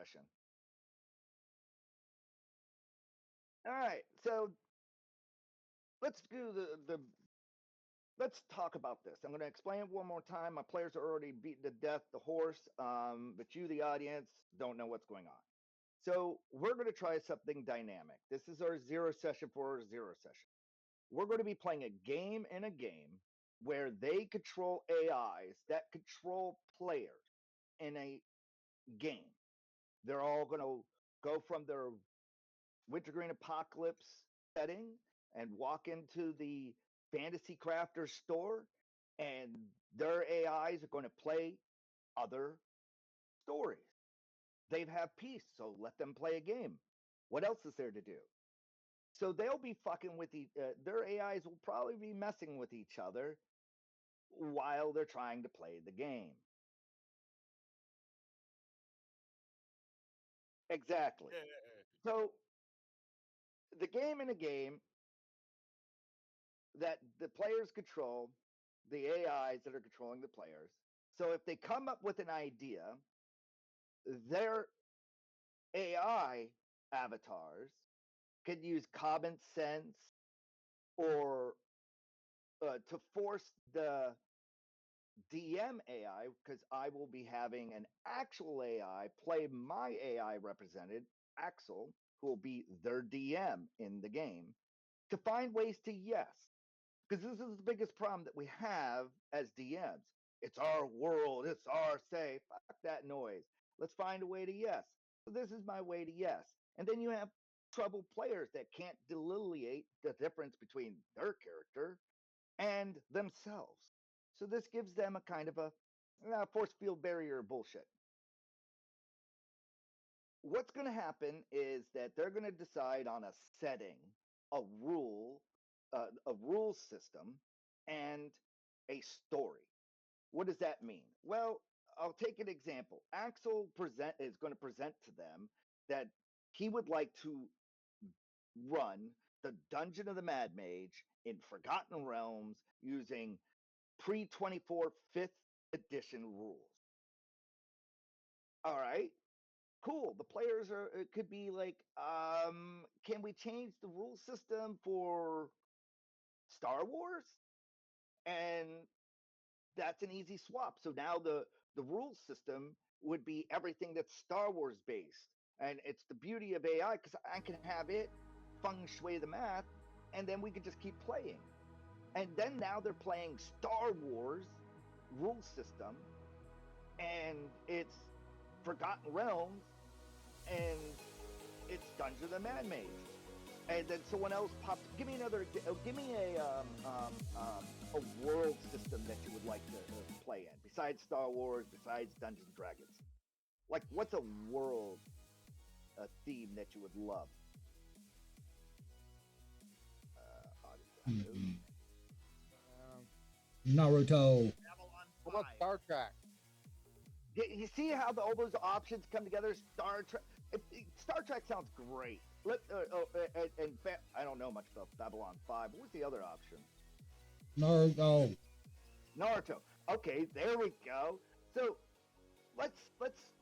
session. All right, so let's do let's talk about this. I'm going to explain it one more time. My players are already beaten to death the horse, but you, the audience, don't know what's going on. So we're going to try something dynamic. This is our zero session for our zero session. We're going to be playing a game in a game where they control A.I.s that control players in a game. They're all going to go from their Wintergreen Apocalypse setting and walk into the Fantasy Crafter store, and their A.I.s are going to play other stories. They have peace, so let them play a game. What else is there to do? So they'll be fucking with their A.I.s will probably be messing with each other while they're trying to play the game. Exactly. So the game in a game that the players control, the A.I.s that are controlling the players. So if they come up with an idea, their AI avatars can use common sense or to force the DM AI, because I will be having an actual AI play my AI represented, Axel, who will be their DM in the game, to find ways to yes. Because this is the biggest problem that we have as DMs. It's our world, it's our say. Fuck that noise. Let's find a way to yes. So this is my way to yes. And then you have troubled players that can't delineate the difference between their character and themselves. So this gives them a kind of a force field barrier bullshit. What's going to happen is that they're going to decide on a setting, a rule system, and a story. What does that mean? Well, I'll take an example. Axel is going to present to them that he would like to run the Dungeon of the Mad Mage in Forgotten Realms using pre-24 5th edition rules. All right, cool. The players are, it could be like, can we change the rule system for Star Wars? And that's an easy swap. So now the rule system would be everything that's Star Wars based. And it's the beauty of AI because I can have it feng shui the math, and then we can just keep playing. And then now they're playing Star Wars rule system, and it's Forgotten Realms, and it's Dungeon of the Mad Mage. And then someone else pops. Give me a world system that you would like to play in besides Star Wars, besides Dungeons and Dragons. Like, what's a world theme that you would love? Naruto. What about Star Trek? You see how all those options come together? Star Trek sounds great. I don't know much about Babylon 5. What was the other option? Naruto. Okay, there we go. So let's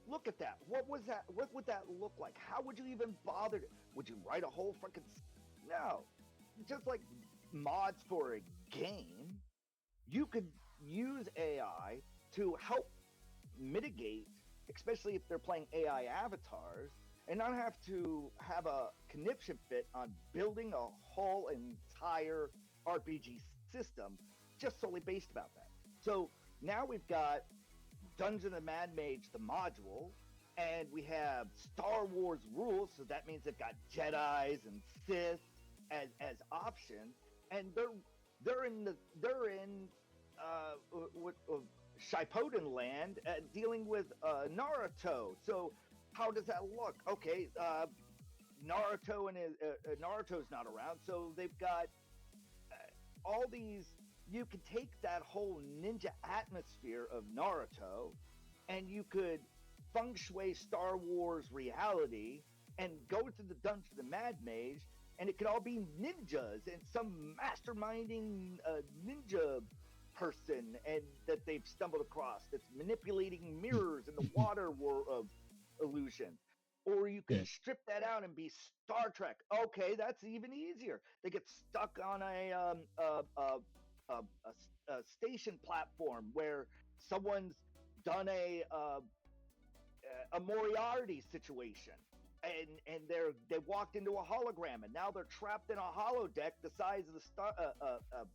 look at that. What was that? What would that look like? How would you even bother to? Would you write a whole freaking? No, just like mods for a game, you could use AI to help mitigate, especially if they're playing AI avatars, and not have to have a conniption fit on building a whole entire RPG system just solely based about that. So now we've got Dungeon of the Mad Mage, the module, and we have Star Wars rules, so that means they've got Jedis and Sith as options, and they're in Shipoden land dealing with Naruto. So how does that look? Okay, Naruto and Naruto's not around, so they've got all these. You could take that whole ninja atmosphere of Naruto, and you could feng shui Star Wars reality and go to the Dungeon of the Mad Mage, and it could all be ninjas and some masterminding ninja person and that they've stumbled across that's manipulating mirrors in the water world of illusion. Or you can strip that out and be Star Trek. Okay, that's even easier. They get stuck on a station platform where someone's done a Moriarty situation, and they walked into a hologram, and now they're trapped in a holodeck the size of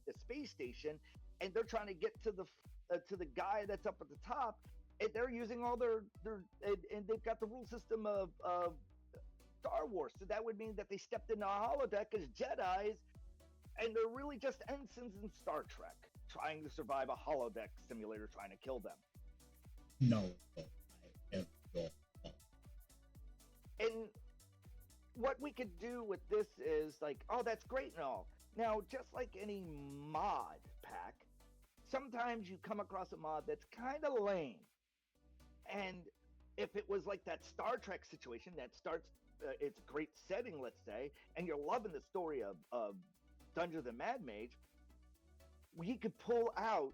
the space station, and they're trying to get to the guy that's up at the top, and they're using all their and they've got the rule system of Star Wars, so that would mean that they stepped into a holodeck as Jedis, and they're really just ensigns in Star Trek trying to survive a holodeck simulator trying to kill them. No. And what we could do with this is like, oh, that's great and all. Now, just like any mod pack, sometimes you come across a mod that's kind of lame. And if it was like that Star Trek situation that starts, it's a great setting, let's say, and you're loving the story of Dungeons and Mad Mage, we could pull out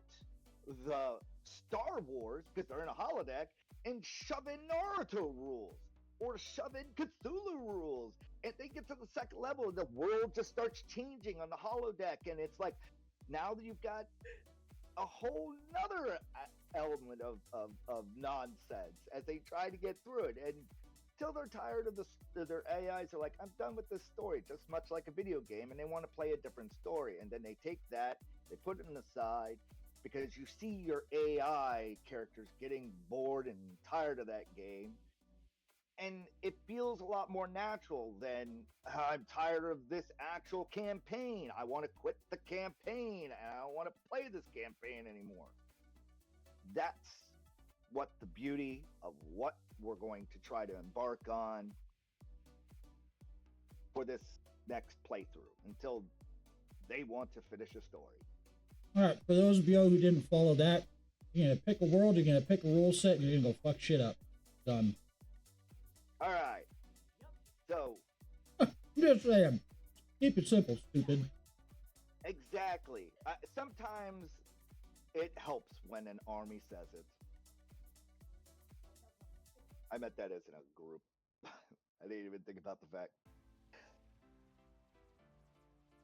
the Star Wars, because they're in a holodeck, and shove in Naruto rules. Or shove in Cthulhu rules. And they get to the second level, the world just starts changing on the holodeck, and it's like, now that you've got a whole nother element of nonsense as they try to get through it. And till they're tired of their A.I.s are like, I'm done with this story, just much like a video game, and they want to play a different story. And then they take that, they put it aside, because you see your AI characters getting bored and tired of that game. And it feels a lot more natural than, I'm tired of this actual campaign. I want to quit the campaign, and I don't want to play this campaign anymore. That's what the beauty of what we're going to try to embark on for this next playthrough, until they want to finish a story. All right, for those of you who didn't follow that, you're going to pick a world, you're going to pick a rule set, and you're going to go fuck shit up. Done. All right. So. Just saying. Keep it simple, stupid. Exactly. Sometimes it helps when an army says it. I meant that as in a group. I didn't even think about the fact.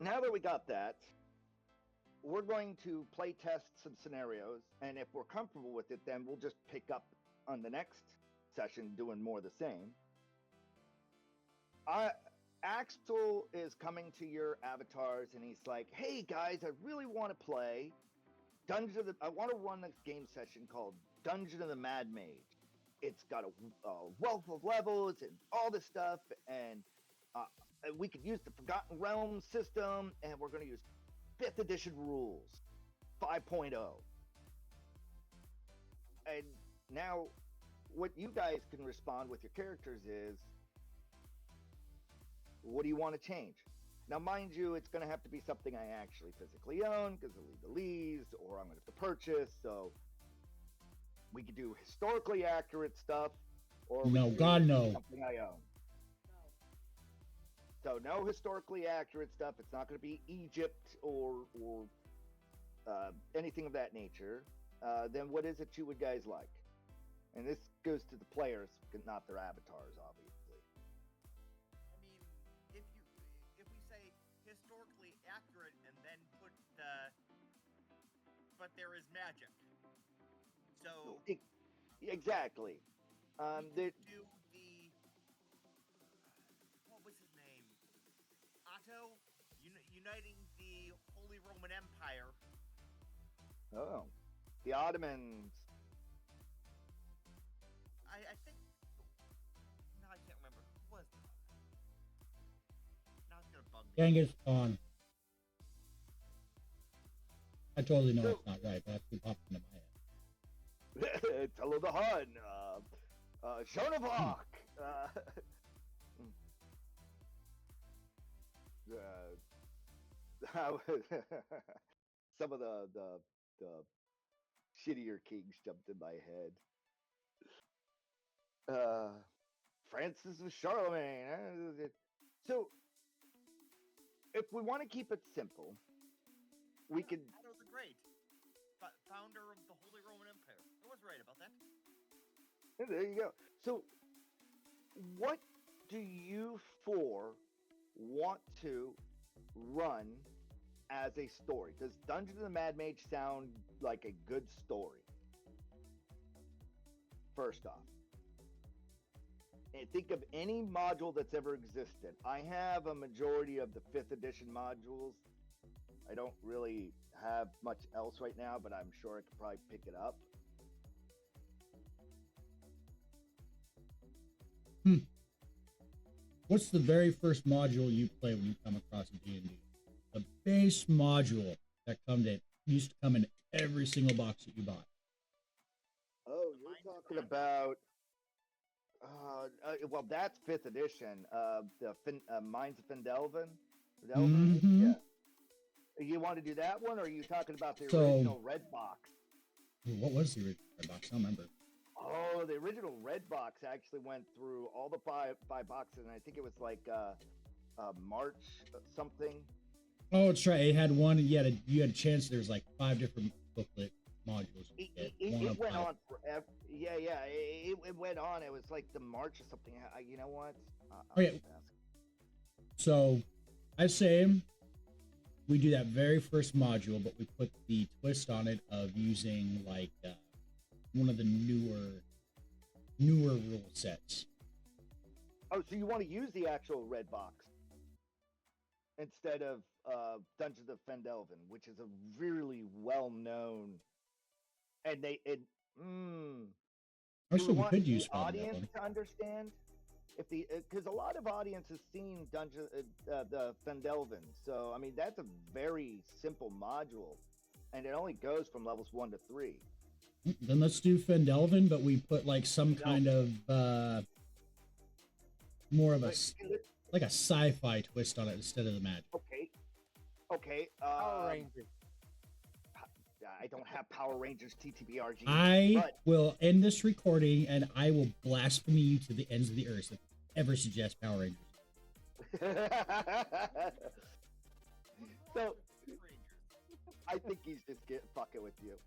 Now that we got that, we're going to play test some scenarios, and if we're comfortable with it, then we'll just pick up on the next session doing more of the same. Axel is coming to your avatars, and he's like, hey guys, I really want to play I want to run this game session called Dungeon of the Mad Mage. It's got a wealth of levels and all this stuff, and we could use the Forgotten Realms system, and we're going to use 5th edition rules, 5.0. And now, what you guys can respond with your characters is, what do you want to change? Now, mind you, it's going to have to be something I actually physically own, because of legalese, or I'm going to have to purchase. So we could do historically accurate stuff, or no, God, no. Something I own. So no historically accurate stuff. It's not going to be Egypt or anything of that nature. Then what is it you would guys like? And this goes to the players, not their avatars, obviously. If we say historically accurate and then put but there is magic. So exactly. Do the what was his name? Otto, uniting the Holy Roman Empire. Oh, the Ottomans. I think. No, I can't remember. Who was it? Now it's gonna bug me. Genghis Khan. I totally know it's not right, but that's what popped into my head. Tell the Hun. Joan of Arc. Some of the shittier kings jumped in my head. Francis of Charlemagne. So, if we want to keep it simple, we could. Otto the Great, founder of the Holy Roman Empire. I was right about that. There you go. So, what do you four want to run as a story? Does Dungeons of the Mad Mage sound like a good story? First off, and think of any module that's ever existed. I have a majority of the 5th edition modules. I don't really have much else right now, but I'm sure I could probably pick it up. What's the very first module you play when you come across a D&D? The base module that used to come in every single box that you bought. Oh, you're talking about well, that's 5th edition. The Mines of Phandelver. Mm-hmm. Yeah. You want to do that one, or are you talking about the So- original red box? What was the original red box? I don't remember. Oh, the original red box actually went through all the five boxes, and I think it was like March something. Oh, that's right. It had one. You had a chance. There's like 5 different booklet modules. It went on forever. Yeah. It went on. It was like the March or something. You know what? Okay. So, I say we do that very first module, but we put the twist on it of using like one of the newer rule sets. Oh, so you want to use the actual red box instead of Dungeons of Phandelver, which is a really well known, and Actually, we could use the audience Phandelver. to understand if because a lot of audience has seen the Phandelver, so I mean that's a very simple module, and it only goes from levels 1 to 3. Then let's do Phandelver, but we put like some kind of more of a like a sci-fi twist on it instead of the magic. Okay. Power Rangers. I don't have Power Rangers TTRPG. I will end this recording and I will blaspheme you to the ends of the earth if you ever suggest Power Rangers. So, I think he's just fucking with you.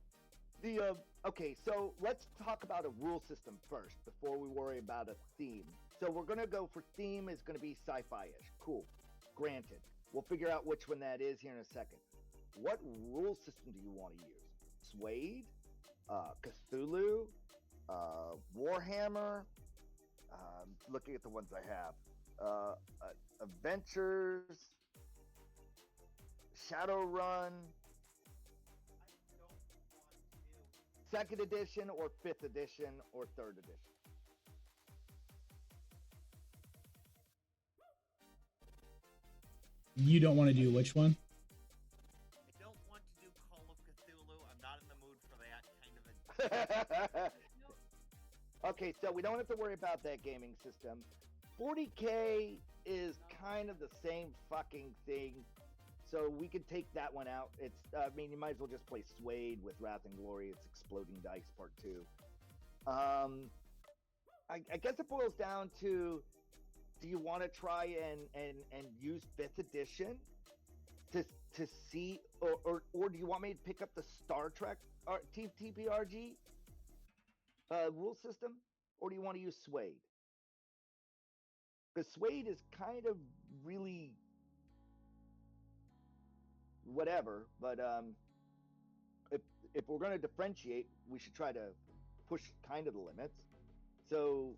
Okay, so let's talk about a rule system first before we worry about a theme. So we're gonna go for theme is gonna be sci-fi-ish. Cool. Granted. We'll figure out which one that is here in a second. What rule system do you want to use? Suede? Cthulhu? Warhammer? Looking at the ones I have. Adventures? Shadowrun? 2nd edition or 5th edition or 3rd edition? You don't want to do which one? I don't want to do Call of Cthulhu. I'm not in the mood for that kind of a... Okay, so we don't have to worry about that gaming system. 40K is kind of the same fucking thing, so we could take that one out. I mean, you might as well just play Suede with Wrath and Glory. It's Exploding Dice Part 2. I guess it boils down to, do you want to try and use 5th edition to see, or do you want me to pick up the Star Trek TTRPG rule system, or do you want to use Suede? Because Suede is kind of really whatever, but if we're going to differentiate, we should try to push kind of the limits. So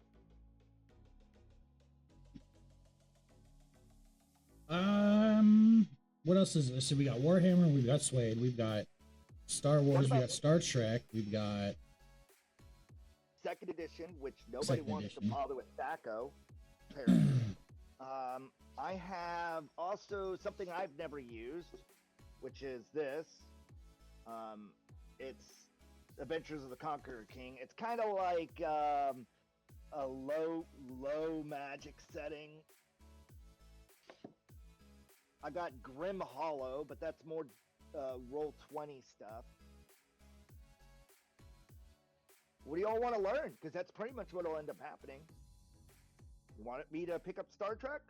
what else is this? So we got Warhammer, we've got Suede, we've got Star Wars, we got Star Trek, we've got 2nd edition, which nobody wants to bother with THACO. I have also something I've never used, which is this. It's Adventures of the Conqueror King. It's kind of like a low magic setting. I got Grim Hollow, but that's more Roll20 stuff. What do y'all want to learn? Because that's pretty much what will end up happening. You want me to pick up Star Trek?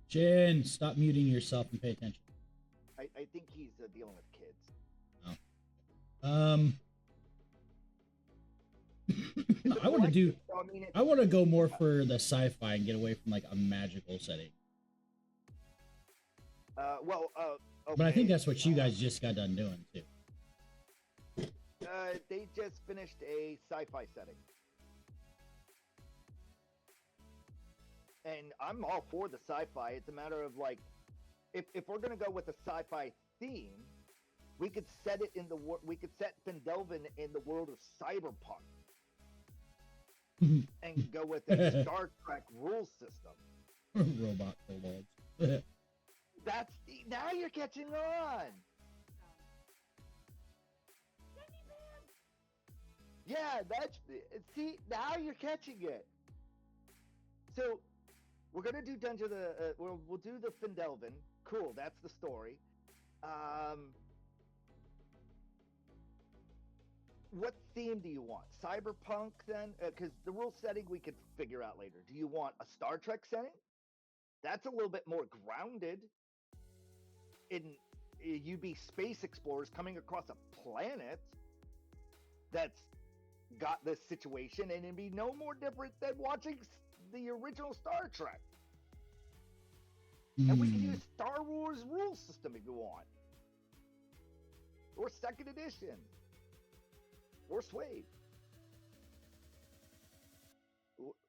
Jen, stop muting yourself and pay attention. I think he's dealing with kids. Oh. No, It's I want to do. so, I mean, I want to go more for the sci-fi and get away from like a magical setting. Okay. But I think that's what you guys just got done doing too. They just finished a sci-fi setting. And I'm all for the sci-fi. It's a matter of like, if we're gonna go with a sci-fi theme, we could set it in we could set Phandelver in the world of cyberpunk, and go with a Star Trek rule system. Robot kobolds. Now you're catching on. Yeah, see, now you're catching it. So we're gonna do we'll do the Phandelver. Cool, that's the story. What theme do you want? Cyberpunk then? Because the rule setting we could figure out later. Do you want a Star Trek setting? That's a little bit more grounded. You'd be space explorers coming across a planet that's got this situation, and it'd be no more different than watching the original Star Trek. And we can use Star Wars rule system if you want, or second edition, or Sway.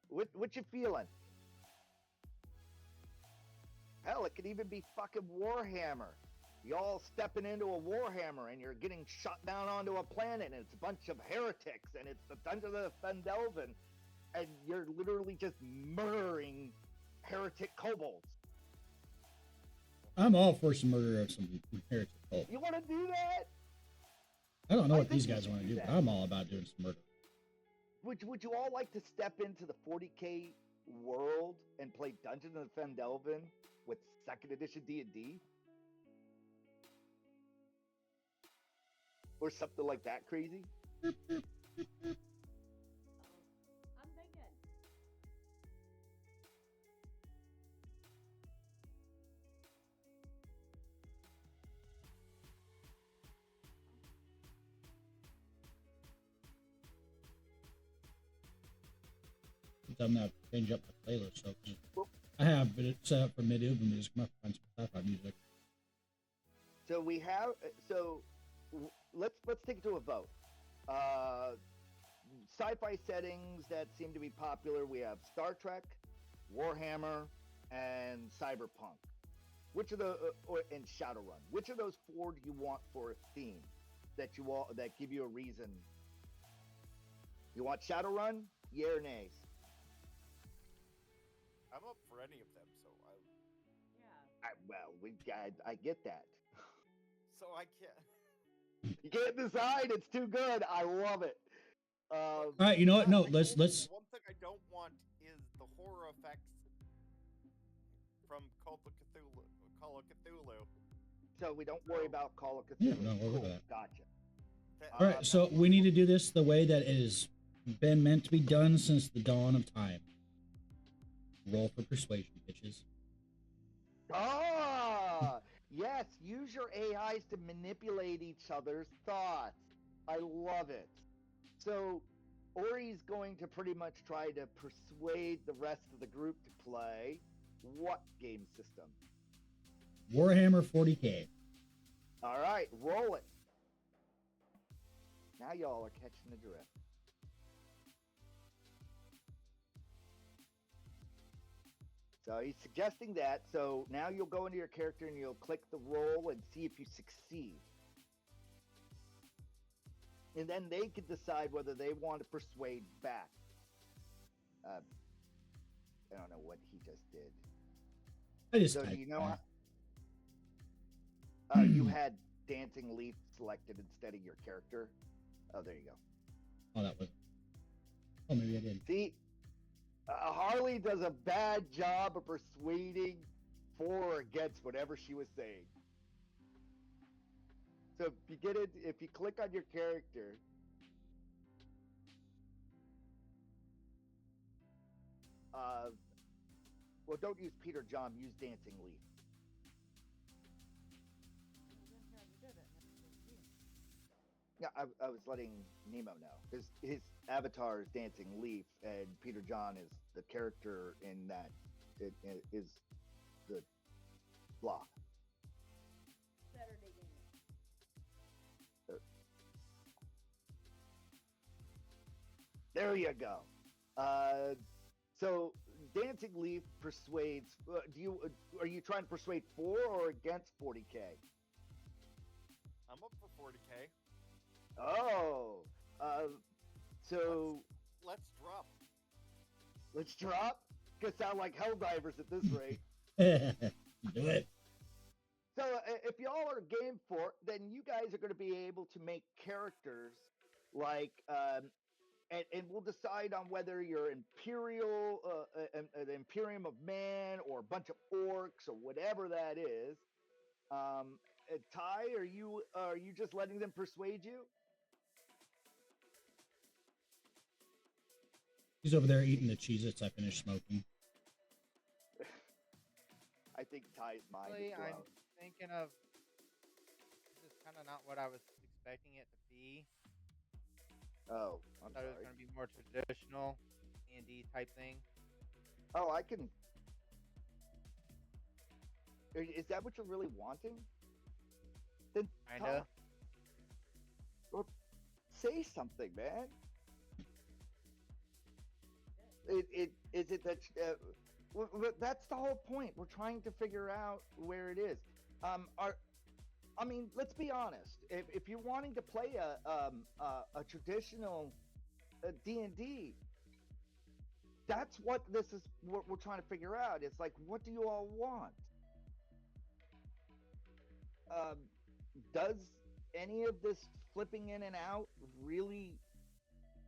What you feeling? Hell, it could even be fucking Warhammer. Y'all stepping into a Warhammer and you're getting shot down onto a planet and it's a bunch of heretics and it's the Dungeon of the Phandelver and you're literally just murdering heretic kobolds. I'm all for some murder of some heretic kobolds. You want to do that? I don't know what these guys want to do, but I'm all about doing some murder. Would you all like to step into the 40K world and play Dungeon of the Phandelver with second edition D&D? Or something like that crazy? I'm thinking. I'm not change up my playlist, so I have it set up for medieval music. I'm gonna find some sci-fi music. So we have let's take it to a vote. Sci-fi settings that seem to be popular. We have Star Trek, Warhammer, and Cyberpunk. Which of the and Shadowrun? Which of those four do you want for a theme that give you a reason? You want Shadowrun? Yeah or nays? I'm up for any of them, so I get that. So I can't. You can't decide. It's too good. I love it. All right, you know what? No, let's. One thing I don't want is the horror effects from Call of Cthulhu. So we don't worry about Call of Cthulhu. Yeah, no, we'll look at that. Gotcha. All right, so we need to do this the way that it has been meant to be done since the dawn of time. Roll for persuasion, bitches. Ah, yes. Use your A.I.s to manipulate each other's thoughts. I love it. So, Ori's going to pretty much try to persuade the rest of the group to play what game system? Warhammer 40K. All right, roll it. Now y'all are catching the drift. So he's suggesting that. So now you'll go into your character and you'll click the roll and see if you succeed. And then they can decide whether they want to persuade back. I don't know what he just did. So do you know how, you had Dancing Leaf selected instead of your character? Oh, there you go. Oh, that was... Oh, maybe I did. See, Harley does a bad job of persuading for or against whatever she was saying. So if you click on your character, well, don't use Peter John, use Dancing Leaf. Yeah, I was letting Nemo know. His avatar is Dancing Leaf, and Peter John is the character in that. It is the block. Saturday game. There you go. So Dancing Leaf persuades. Are you trying to persuade for or against 40K? I'm up for 40K. Oh, so Let's drop. let's drop. Could sound like Helldivers at this rate. Do it. So if y'all are game for it, then you guys are going to be able to make characters like, and we'll decide on whether you're Imperial, an Imperium of Man, or a bunch of orcs, or whatever that is. Ty, are you just letting them persuade you? He's over there eating the Cheez-Its I finished smoking. I think Ty's mind Really, is I'm blown. thinking of this is kind of not what I was expecting it to be. Oh, I I'm thought it was sorry. going to be more traditional D&D type thing. Oh, I can. Is that what you're really wanting? Then Kinda. talk. Well, say something, man. Is it that? That's the whole point. We're trying to figure out where it is. I mean, let's be honest. If you're wanting to play a traditional D&D, that's what this is. What we're trying to figure out. It's like, what do you all want? Does any of this flipping in and out really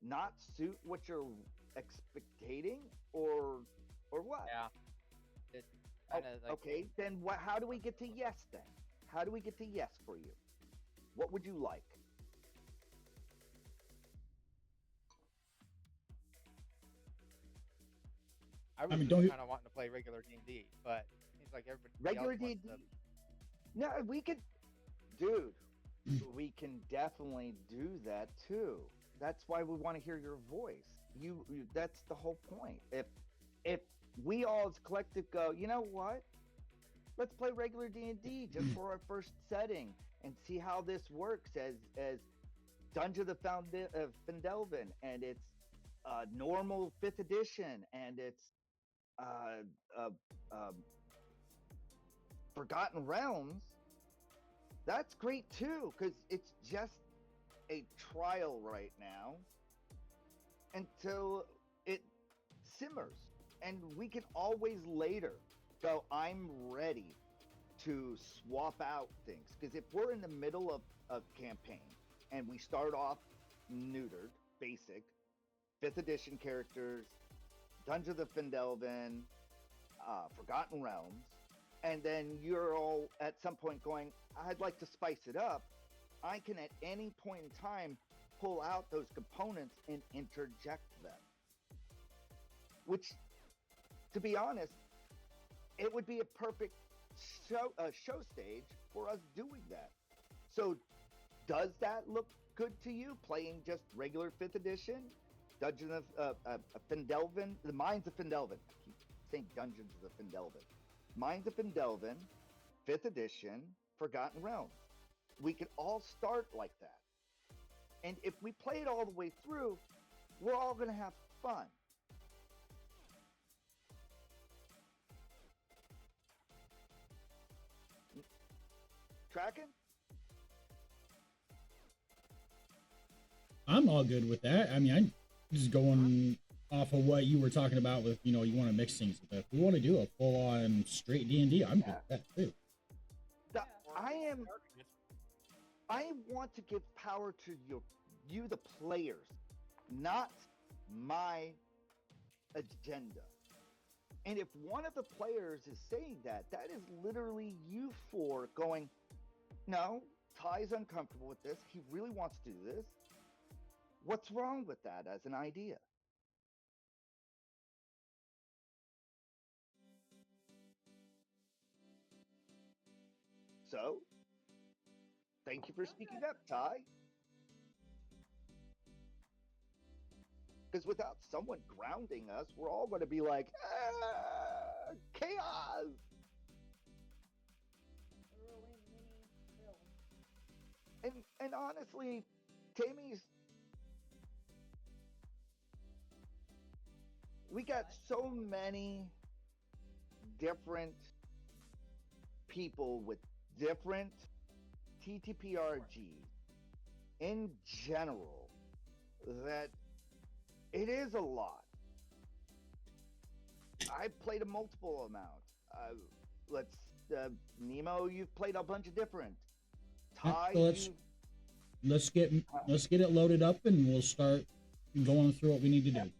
not suit what you're expectating, or what? Yeah. It's kind of like Okay, then what? How do we get to yes then? How do we get to yes for you? What would you like? I was mean, just don't you- kind of wanting to play regular D&D, but it seems like everybody Regular else wants D&D? to. No, we could, dude. We can definitely do that too. That's why we want to hear your voice. That's the whole point. If we all as collective go, you know what? Let's play regular D&D just for our first setting and see how this works as Dungeon of Phandelver, and it's normal 5th edition, and it's Forgotten Realms. That's great too, because it's just a trial right now until it simmers, and we can always later go, I'm ready to swap out things. Because if we're in the middle of a campaign and we start off neutered, basic, 5th edition characters, Dungeon of Phandelver, Forgotten Realms, and then you're all at some point going, I'd like to spice it up, I can at any point in time pull out those components and interject them. Which, to be honest, it would be a perfect show stage for us doing that. So, does that look good to you? Playing just regular 5th edition, Dungeon of Phandelver, the Mines of Phandelver. I keep saying Dungeons of Phandelver. Mines of Phandelver, 5th edition, Forgotten Realms. We could all start like that. And if we play it all the way through, we're all going to have fun. Tracking? I'm all good with that. I mean, I'm just going off of what you were talking about with, you want to mix things with it. If we want to do a full-on straight D&D, I'm good with that too. I want to give power to you, the players, not my agenda. And if one of the players is saying that is literally you four going, no, Ty's uncomfortable with this. He really wants to do this. What's wrong with that as an idea? So, thank you for speaking up, Ty. Because without someone grounding us, we're all going to be like, chaos. Whirlwind mini film. And honestly, Tammy's, we got so many different people with different TTPRGs in general that it is a lot. I played a multiple amount. Nemo, you've played a bunch of different. Ty, So let's get it loaded up, and we'll start going through what we need to do.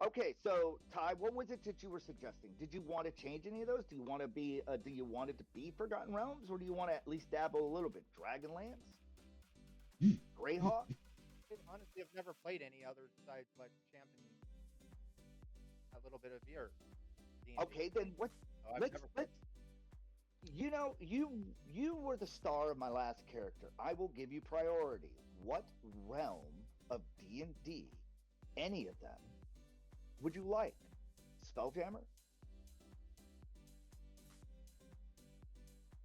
Okay, so Ty, what was it that you were suggesting? Did you want to change any of those? Do you want to be? Do you want it to be Forgotten Realms, or do you want to at least dabble a little bit? Dragonlance, Greyhawk. Honestly, I've never played any other besides like Champion. A little bit of your. D&D. Okay, then what? So Let's. You know, you were the star of my last character. I will give you priority. What realm of D&D, any of them, would you like? Spelljammer?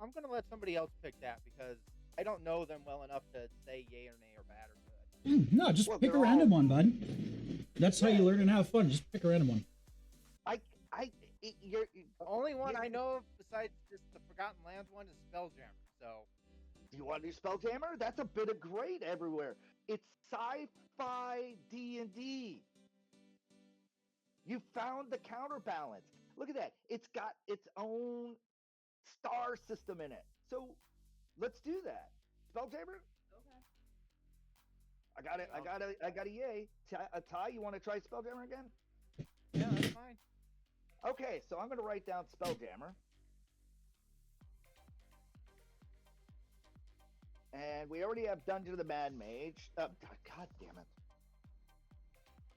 I'm gonna let somebody else pick that because I don't know them well enough to say yay or nay or bad or good. No, just pick a random one, bud. That's how you learn and have fun. Just pick a random one. The only one I know of besides just the Forgotten Lands one is Spelljammer. So, do you want to do Spelljammer? That's a bit of great everywhere. It's sci-fi D&D. You found the counterbalance. Look at that. It's got its own star system in it. So let's do that. Spelljammer? Okay. I got a yay. Ty, you want to try Spelljammer again? yeah, that's fine. Okay, so I'm going to write down Spelljammer. And we already have Dungeon of the Mad Mage. God damn it.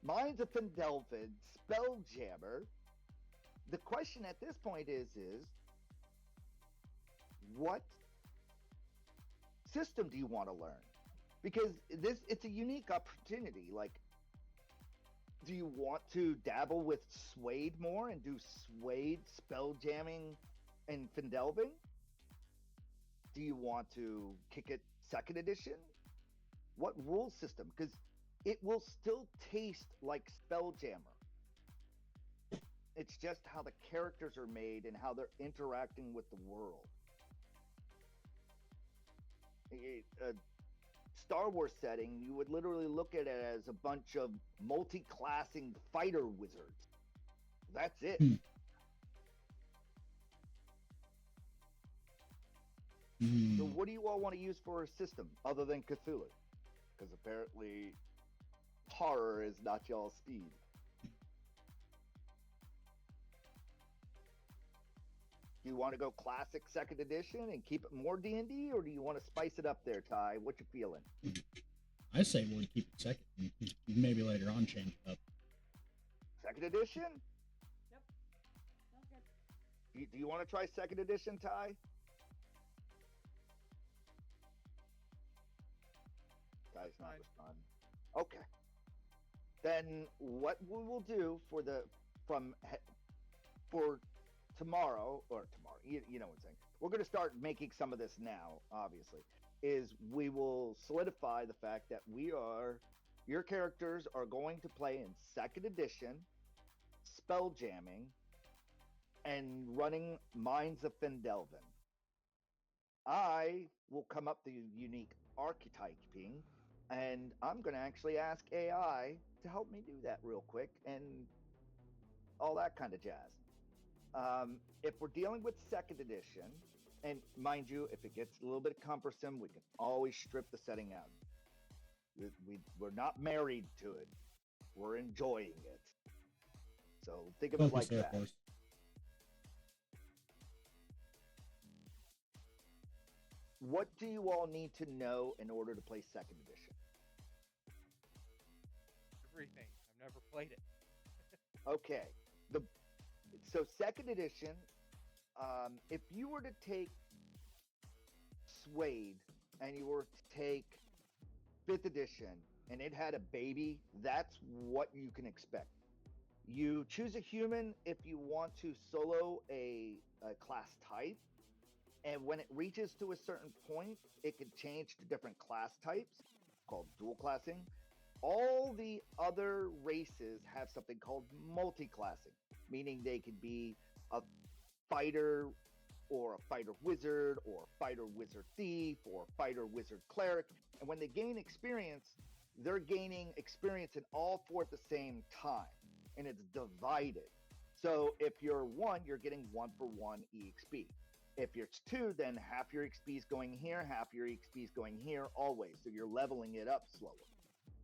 Minds of Phandelver, Spelljammer. The question at this point is what system do you want to learn? Because it's a unique opportunity. Like, do you want to dabble with Swade more and do Swade spelljamming and Phandelving? Do you want to kick it 2nd edition? What rule system? Because it will still taste like Spelljammer. It's just how the characters are made and how they're interacting with the world. Star Wars setting, you would literally look at it as a bunch of multi-classing fighter wizards. That's it. So what do you all want to use for a system other than Cthulhu? Because apparently horror is not y'all's speed. Do you want to go classic 2nd edition and keep it more D&D, or do you want to spice it up there, Ty? What you feeling? I say we'll keep it 2nd. Maybe later on change it up. 2nd edition? Yep. Sounds good. Do you want to try 2nd edition, Ty? Ty's not responding. Okay. Then what we will do for tomorrow, you know what I'm saying. We're going to start making some of this now, obviously, is we will solidify the fact that your characters are going to play in 2nd edition, spelljamming, and running Minds of Phandelver. I will come up to unique archetyping, and I'm going to actually ask AI to help me do that real quick and all that kind of jazz. If we're dealing with 2nd edition, and mind you, if it gets a little bit cumbersome, we can always strip the setting out. We're not married to it. We're enjoying it. So think of it like that. What do you all need to know in order to play 2nd edition? Everything. I've never played it. Okay. So 2nd edition, if you were to take Swade and you were to take 5th edition, and it had a baby, that's what you can expect. You choose a human if you want to solo a class type, and when it reaches to a certain point, it can change to different class types called dual classing. All the other races have something called multi-classing, meaning they could be a fighter or a fighter wizard or a fighter wizard thief or fighter wizard cleric. And when they gain experience, they're gaining experience in all four at the same time, and it's divided. So if you're one, you're getting 1-for-1 EXP. If it's two, then half your XP is going here, half your XP is going here, always. So you're leveling it up slowly.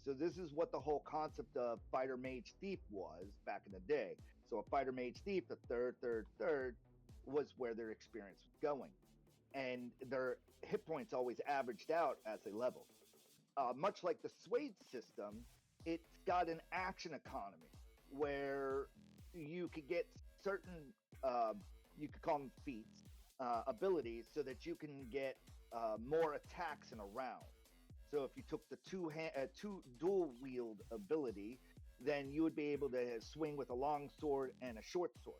So this is what the whole concept of fighter mage thief was back in the day. So a fighter mage thief, the third was where their experience was going, and their hit points always averaged out as they leveled. Much like the Swade system, it's got an action economy where you could get certain, you could call them feats, abilities, so that you can get more attacks in a round. So if you took the two dual wield ability, then you would be able to swing with a long sword and a short sword.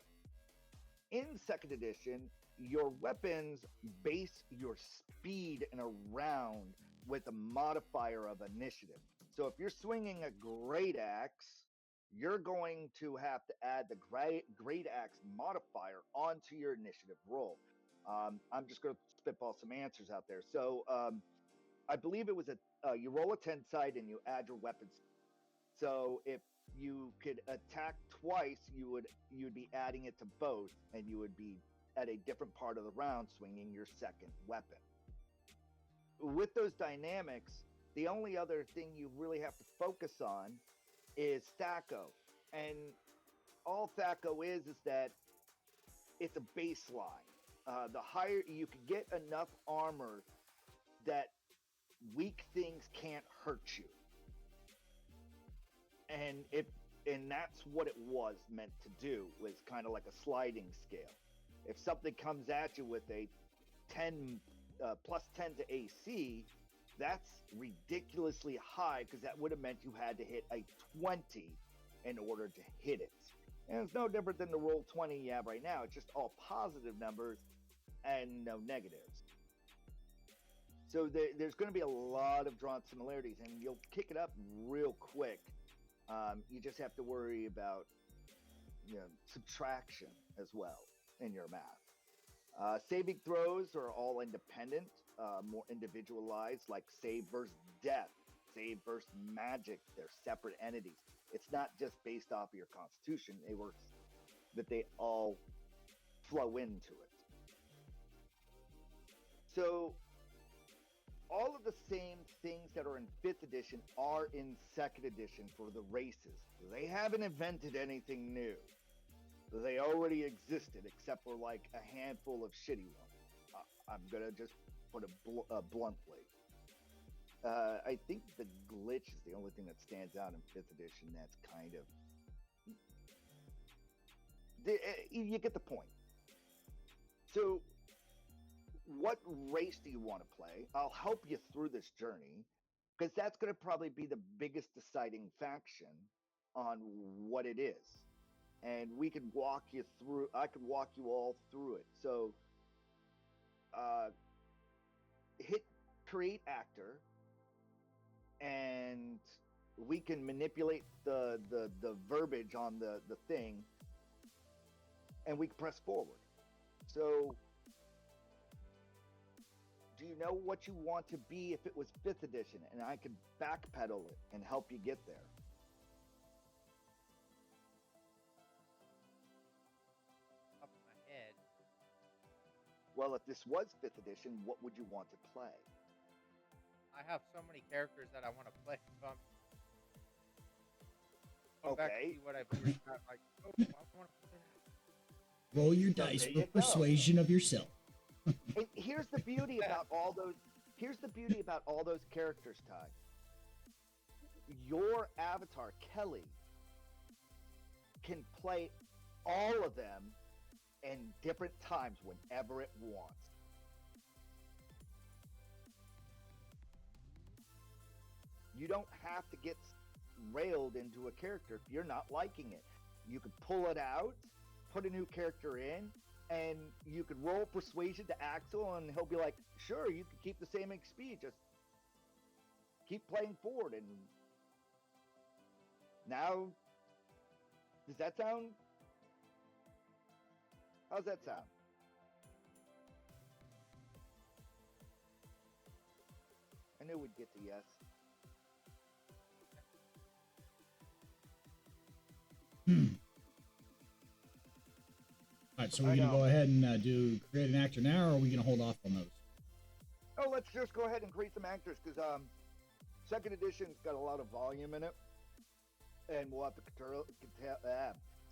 In second edition, your weapons base your speed in a round with a modifier of initiative. So if you're swinging a great axe, you're going to have to add the great axe modifier onto your initiative roll. I'm just going to spitball some answers out there. So I believe it was you roll a 10 side and you add your weapons. So if you could attack twice, you'd be adding it to both, and you would be at a different part of the round swinging your second weapon. With those dynamics, the only other thing you really have to focus on is Thaco. And all Thaco is that it's a baseline. The higher you can get enough armor that weak things can't hurt you. And that's what it was meant to do, was kind of like a sliding scale. If something comes at you with a 10 plus 10 to AC, that's ridiculously high, because that would have meant you had to hit a 20 in order to hit it. And it's no different than the roll 20 you have right now. It's just all positive numbers and no negatives. So there's going to be a lot of drawn similarities, and you'll kick it up real quick. You just have to worry about subtraction as well in your math. Saving throws are all independent, more individualized, like save versus death, save versus magic. They're separate entities. It's not just based off of your constitution. That they all flow into it. So all of the same things that are in 5th edition are in 2nd edition for the races. They haven't invented anything new. They already existed, except for like a handful of shitty ones. I'm going to just put it bluntly. I think the glitch is the only thing that stands out in 5th edition that's kind of... you get the point. So what race do you want to play? I'll help you through this journey, because that's going to probably be the biggest deciding faction on what it is. And we can walk you through, I could walk you all through it. So hit create actor, and we can manipulate the verbiage on the thing, and we can press forward. So do you know what you want to be if it was 5th edition? And I could backpedal it and help you get there. Top of my head. Well, if this was 5th edition, what would you want to play? I have so many characters that I want to play. So I'm Okay. back to see what I've figured out. Like, oh, I want to play. Roll your dice there you with go. persuasion of yourself. And here's the beauty about all those. Here's the beauty about all those characters, Ty. Your avatar, Kelly, can play all of them in different times whenever it wants. You don't have to get railed into a character if you're not liking it. You could pull it out, put a new character in, and you could roll persuasion to Axel, and he'll be like, sure, you can keep the same XP, just keep playing forward. And now, does that sound? How's that sound? I knew we'd get to yes. All right, so we're going to go ahead and do create an actor now, or are we going to hold off on those? Oh, let's just go ahead and create some actors, because second edition's got a lot of volume in it, and we'll have to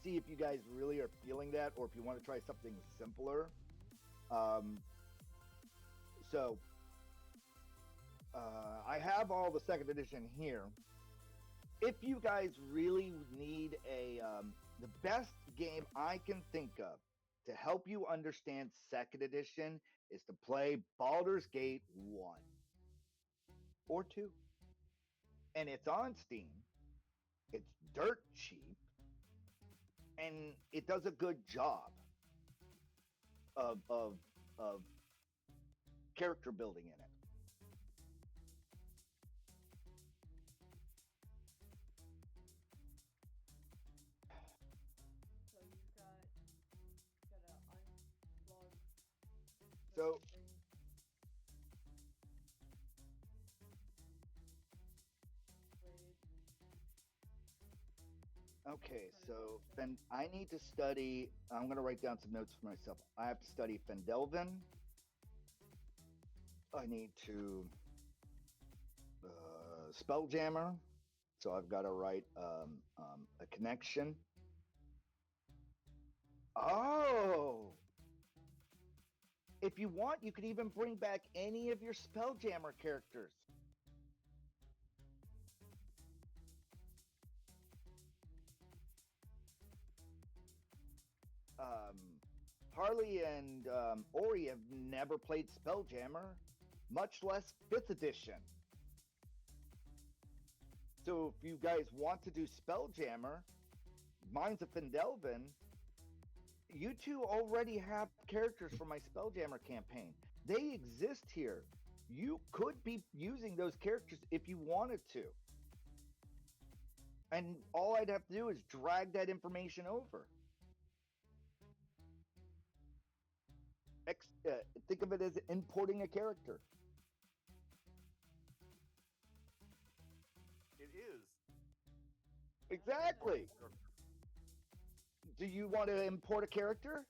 see if you guys really are feeling that, or if you want to try something simpler. I have all the second edition here. If you guys really need the best game I can think of to help you understand second edition is to play Baldur's Gate 1 or 2. And it's on Steam. It's dirt cheap. And it does a good job of character building in it. So okay, so then I need to study. I'm going to write down some notes for myself. I have to study Phandelver. I need to Spelljammer. So I've got to write a connection. Oh! If you want, you could even bring back any of your Spelljammer characters. Harley and Ori have never played Spelljammer, much less 5th edition. So if you guys want to do Spelljammer, mine's a Phandelver. You two already have characters for my Spelljammer campaign. They exist here. You could be using those characters if you wanted to. And all I'd have to do is drag that information over. Think of it as importing a character. It is. Exactly. Do you want to import a character?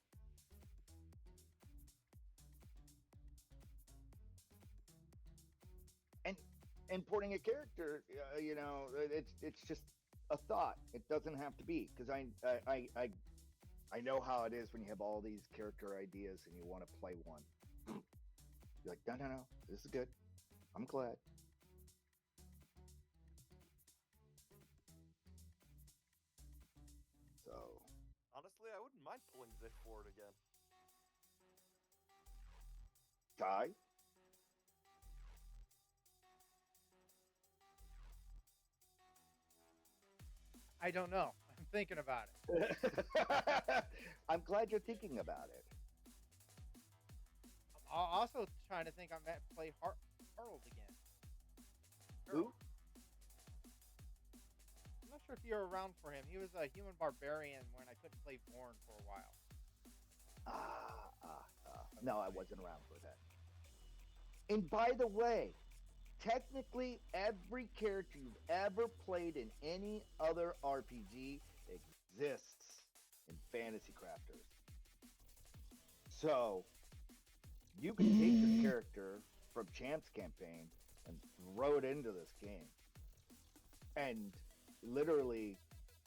And importing a character, it's just a thought. It doesn't have to be, because I know how it is when you have all these character ideas and you want to play one. You're like, no, this is good. I'm glad. So. Honestly, I wouldn't mind pulling Vic forward again. Ty? I don't know. I'm thinking about it. I'm glad you're thinking about it. I'm also trying to think I might play Harold again. Who? I'm not sure if you're around for him. He was a human barbarian when I couldn't play Vorn for a while. No, I wasn't around for that. And by the way, technically every character you've ever played in any other RPG exists in Fantasy Crafters. So, you can take your character from Champ's campaign and throw it into this game. And literally,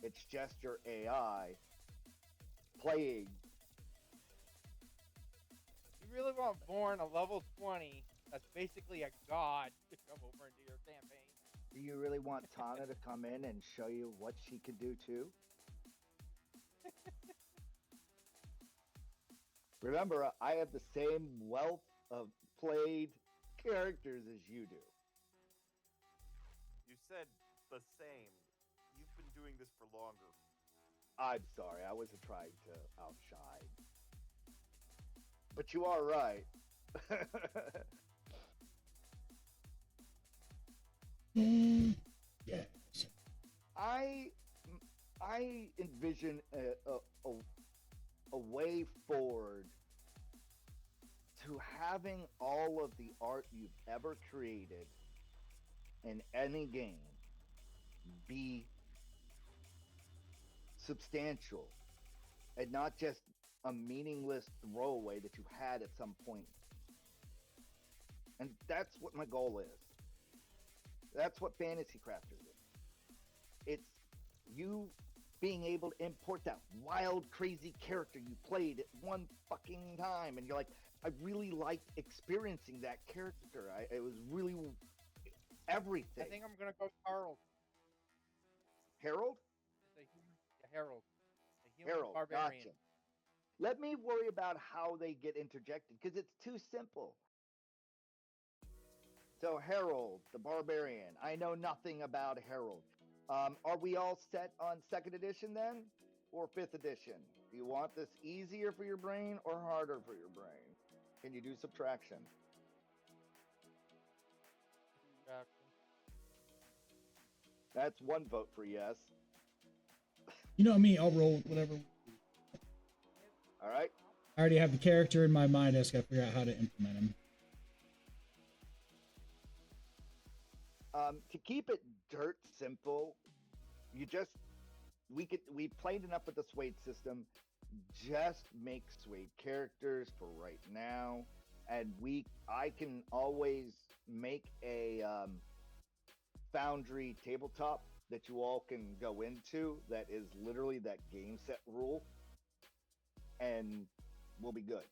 it's just your AI playing. You really want Vorn, a level 20, that's basically a god, to come over into your campaign. Do you really want Tana to come in and show you what she can do too? Remember, I have the same wealth of played characters as you do. You said the same. You've been doing this for longer. I'm sorry, I wasn't trying to outshine. But you are right. Yes. I I envision a way forward to having all of the art you've ever created in any game be substantial and not just a meaningless throwaway that you had at some point. And that's what my goal is. That's what Fantasy Crafters is. It's you being able to import that wild, crazy character you played at one fucking time, and you're like, I really liked experiencing that character. It was really everything. I think I'm gonna go Harold. Harold? Harold, the human Harold, barbarian. gotcha. Let me worry about how they get interjected because it's too simple. So Harold, the barbarian. I know nothing about Harold. Are we all set on second edition then, or fifth edition? Do you want this easier for your brain or harder for your brain? Can you do subtraction? That's one vote for yes. You know me, I'll roll with whatever. All right. I already have the character in my mind. I just gotta figure out how to implement him. To keep it dirt simple, we played enough with the Suede system. Just make Suede characters for right now, and I can always make a Foundry tabletop that you all can go into. That is literally that game set rule, and we'll be good.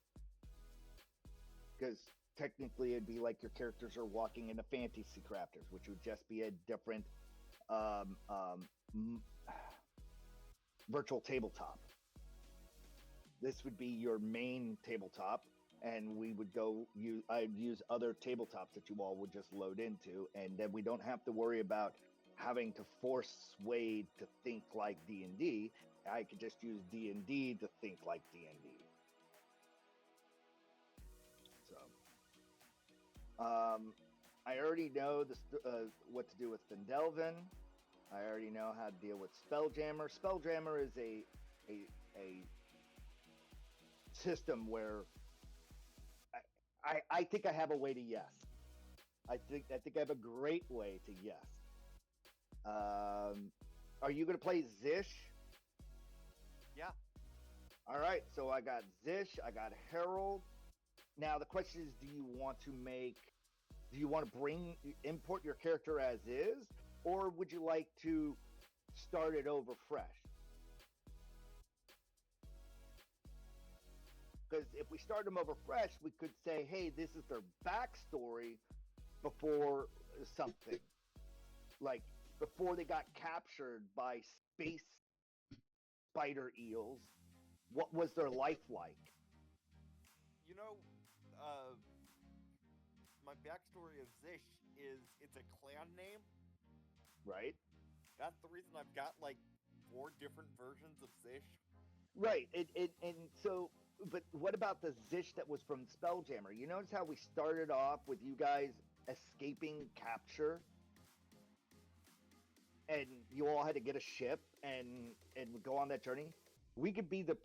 Because technically, it'd be like your characters are walking into Fantasy Crafters, which would just be a different virtual tabletop. This would be your main tabletop, and we would I'd use other tabletops that you all would just load into, and then we don't have to worry about having to force Suede to think like D&D. I could just use D&D to think like D&D. So, I already know what to do with Phandelver. I already know how to deal with Spelljammer. Spelljammer is a system where I think I have a way to yes. I think I have a great way to yes. Are you going to play Zish? Yeah. All right. So I got Zish. I got Harold. Now the question is, do you want to import your character as is, or would you like to start it over fresh? Because if we start them over fresh, we could say, hey, this is their backstory before something. Like, before they got captured by space spider eels, what was their life like? You know, my backstory of Zish is it's a clan name. Right? That's the reason I've got like 4 different versions of Zish. Right. And so, but what about the Zish that was from Spelljammer? You notice how we started off with you guys escaping capture? And you all had to get a ship and go on that journey. It could be the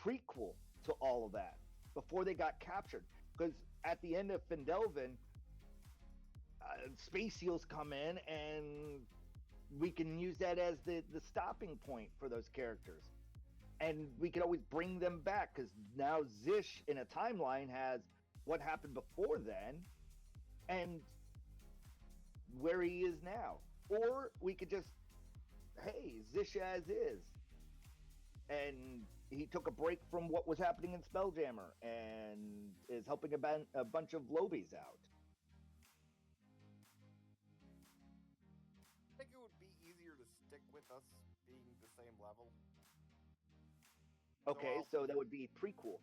prequel to all of that before they got captured. Because at the end of Phandelver, space seals come in, and we can use that as the stopping point for those characters. And we can always bring them back, because now Zish in a timeline has what happened before then and where he is now. Or we could just, hey, Zish as is. And he took a break from what was happening in Spelljammer and is helping a bunch of lobies out. I think it would be easier to stick with us being the same level. Okay, so that would be prequel.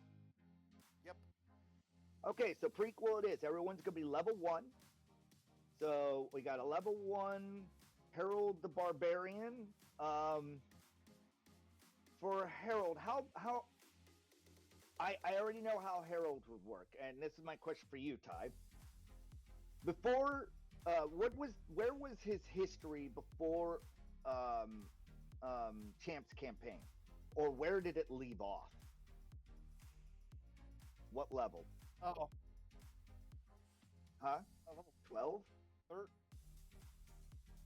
Yep. Okay, so prequel it is. Everyone's going to be level 1. So we got a level 1 Harold the Barbarian. For Harold, how I already know how Harold would work, and this is my question for you, Ty. Before, where was his history before Champ's campaign, or where did it leave off? What level? Oh, Huh? level 12?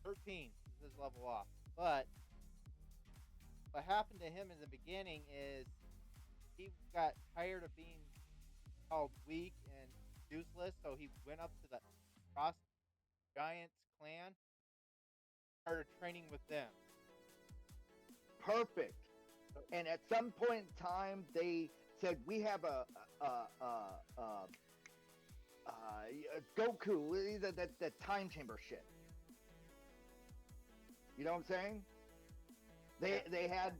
13 is his level off. But what happened to him in the beginning is he got tired of being called weak and useless, so he went up to the Frost Giants clan, started training with them. Perfect. And at some point in time, they said we have a Goku, that time chamber shit. You know what I'm saying? They had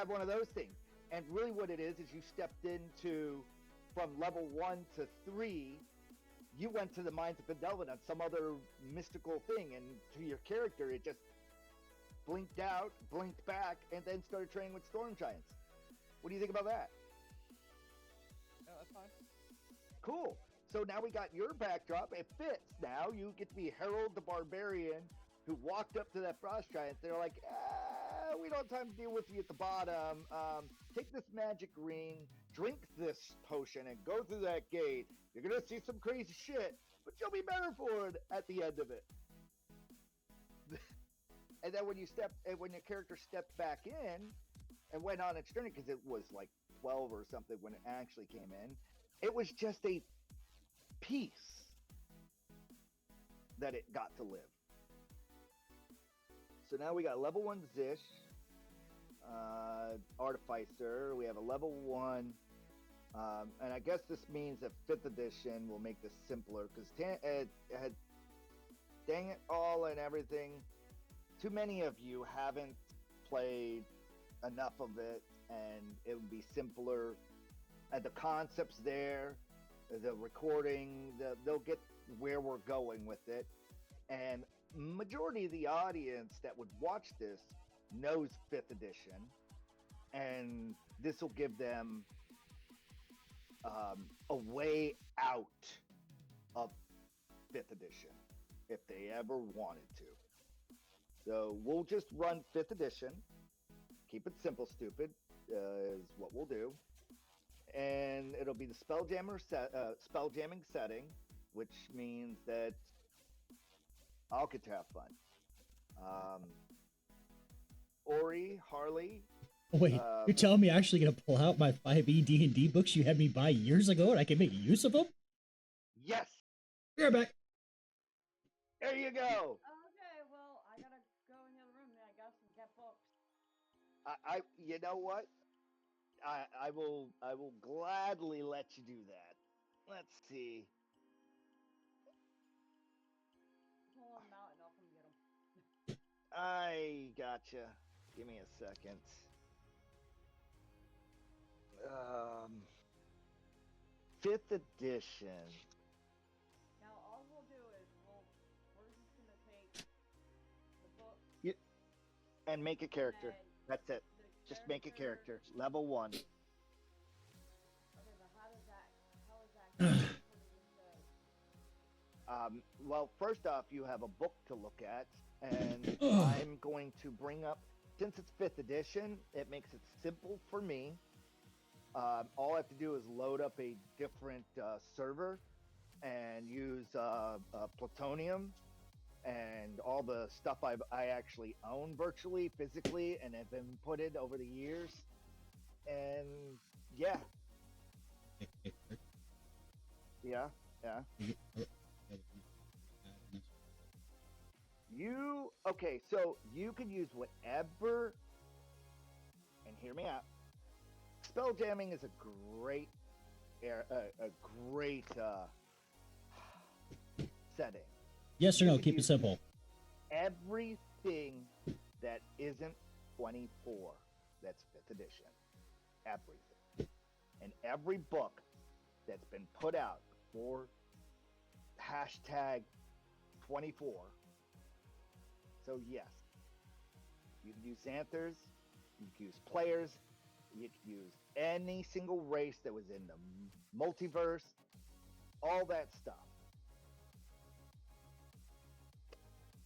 one of those things, and really what it is you stepped into from level 1 to 3. You went to the mines of Phandelver on some other mystical thing, and to your character, it just blinked out, blinked back, and then started training with storm giants. What do you think about that? Yeah, that's fine. Cool. So now we got your backdrop. It fits now. You get to be Harold the Barbarian who walked up to that frost giant. They're like, we don't have time to deal with you at the bottom. Take this magic ring, drink this potion, and go through that gate. You're going to see some crazy shit, but you'll be better for it at the end of it. And then when your character stepped back in and went on its journey, because it was like 12 or something when it actually came in, it was just a piece that it got to live. So now we got level 1 Zish, Artificer. We have a level 1, and I guess this means that 5th edition will make this simpler, because it had, dang it all and everything, too many of you haven't played enough of it, and it would be simpler. And the concept's there, the recording, they'll get where we're going with it. And majority of the audience that would watch this knows 5th edition, and this will give them a way out of 5th edition if they ever wanted to. So we'll just run 5th edition, keep it simple, stupid, is what we'll do. And it'll be the spelljamming setting, which means that I'll get to have fun. Ori, Harley. Wait, you're telling me I'm actually gonna pull out my 5e D&D books you had me buy years ago, and I can make use of them? Yes. Be right back. There you go. Okay, well, I gotta go in the other room then, I guess, and get books. You know what? I will gladly let you do that. Let's see. Pull them out and I'll come get them. I gotcha. Give me a second. 5th edition. Now, all we'll do is we're just gonna take the book And make a character. That's it. Just make a character. Level 1. Okay, but how is that Well, first off, you have a book to look at, and I'm going to bring up, since it's 5th edition, it makes it simple for me. All I have to do is load up a different server and use plutonium and all the stuff I actually own virtually, physically, and have been put in over the years. And yeah. Yeah. Okay, so you can use whatever, and hear me out. Spelljamming is a great setting. Yes or no? Keep it simple. Everything that isn't 24, that's 5th edition. Everything. And every book that's been put out for #24. So yes, You can use Xanthers, you can use players, you can use any single race that was in the multiverse, all that stuff.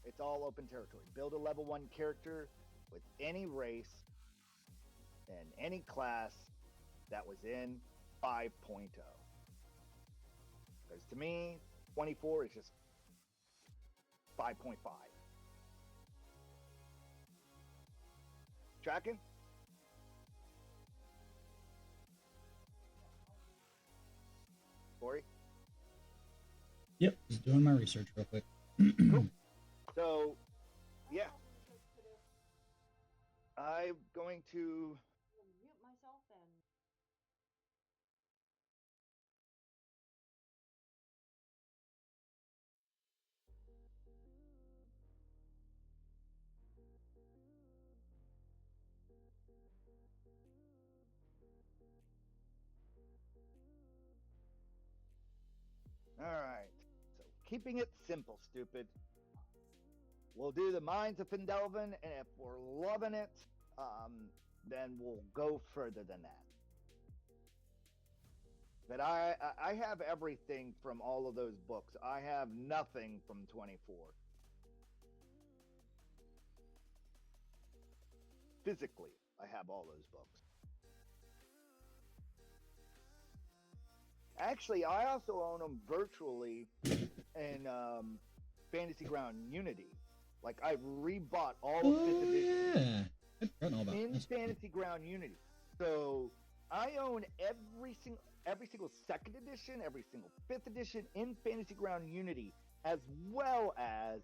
It's all open territory. Build a level 1 character with any race and any class that was in 5.0. Because to me, 24 is just 5.5. Tracking? Corey? Yep, just doing my research real quick. Cool. So, yeah. I'm going to Mute myself and All right. So keeping it simple, stupid. We'll do the Mines of Phandelver, and if we're loving it, then we'll go further than that. But I have everything from all of those books. I have nothing from 24. Physically, I have all those books. Actually, I also own them virtually in Fantasy Ground Unity. Like, I rebought all of 5th edition Yeah. I forgot all about in this. Fantasy Ground Unity. So I own every single 2nd edition, every single 5th edition in Fantasy Ground Unity, as well as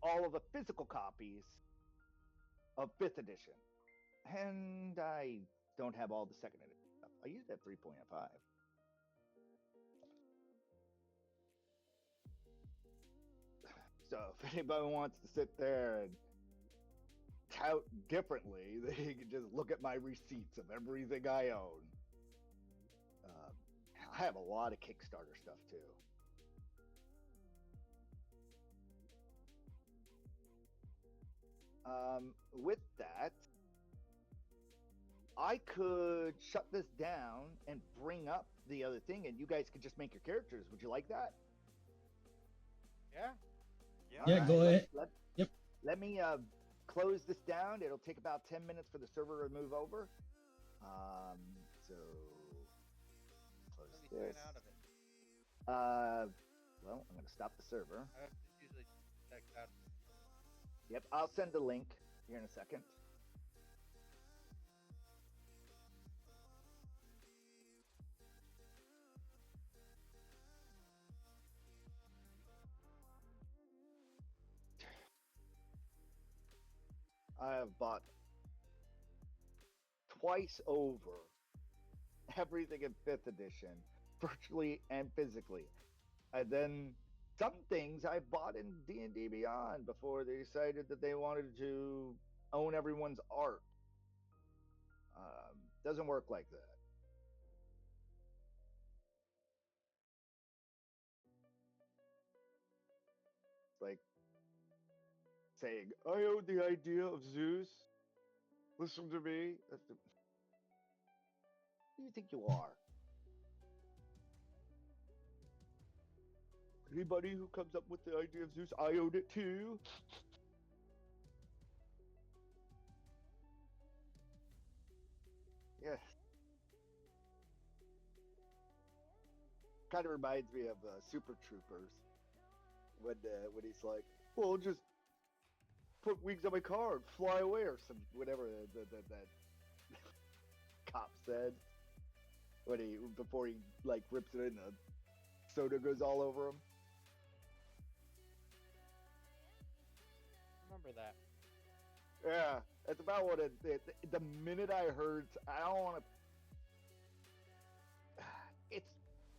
all of the physical copies of 5th edition. And I don't have all the 2nd edition stuff. I used that 3.5. So if anybody wants to sit there and tout differently, they can just look at my receipts of everything I own. I have a lot of Kickstarter stuff too. With that, I could shut this down and bring up the other thing, and you guys could just make your characters. Would you like that? Yeah. Yeah, go ahead. Yep. Let me close this down. It'll take about 10 minutes for the server to move over. So close Let me this. sign out of it. Well, I'm going to stop the server. I have to usually check out. Yep, I'll send the link here in a second. I have bought twice over everything in 5th edition, virtually and physically. And then some things I bought in D&D Beyond before they decided that they wanted to own everyone's art. Doesn't work like that. It's like saying, I own the idea of Zeus. Listen to me. Who do you think you are? Anybody who comes up with the idea of Zeus, I own it too. Yeah. Kind of reminds me of Super Troopers when he's like, well, just put wings on my car and fly away, or some whatever that cop said before he like rips it in, the soda goes all over him. Remember that. Yeah, that's about what the minute I heard, I don't want to.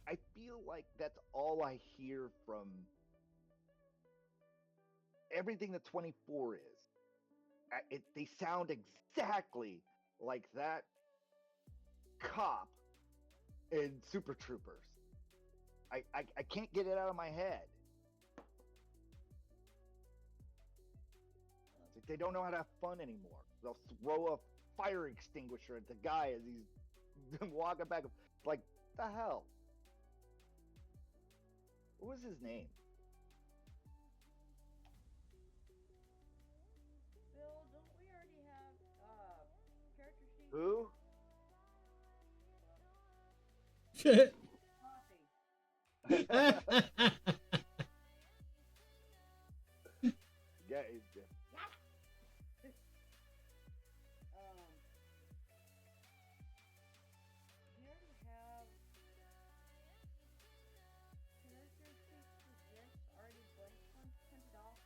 I feel like that's all I hear from everything that 24 is. They sound exactly like that cop in Super Troopers. I can't get it out of my head. They don't know how to have fun anymore. They'll throw a fire extinguisher at the guy as he's walking back. Like, the hell? What was his name? Bill, don't we already have character sheets? Who? Coffee. Yeah, he's good. We already have character sheets for this already blank ones printed off.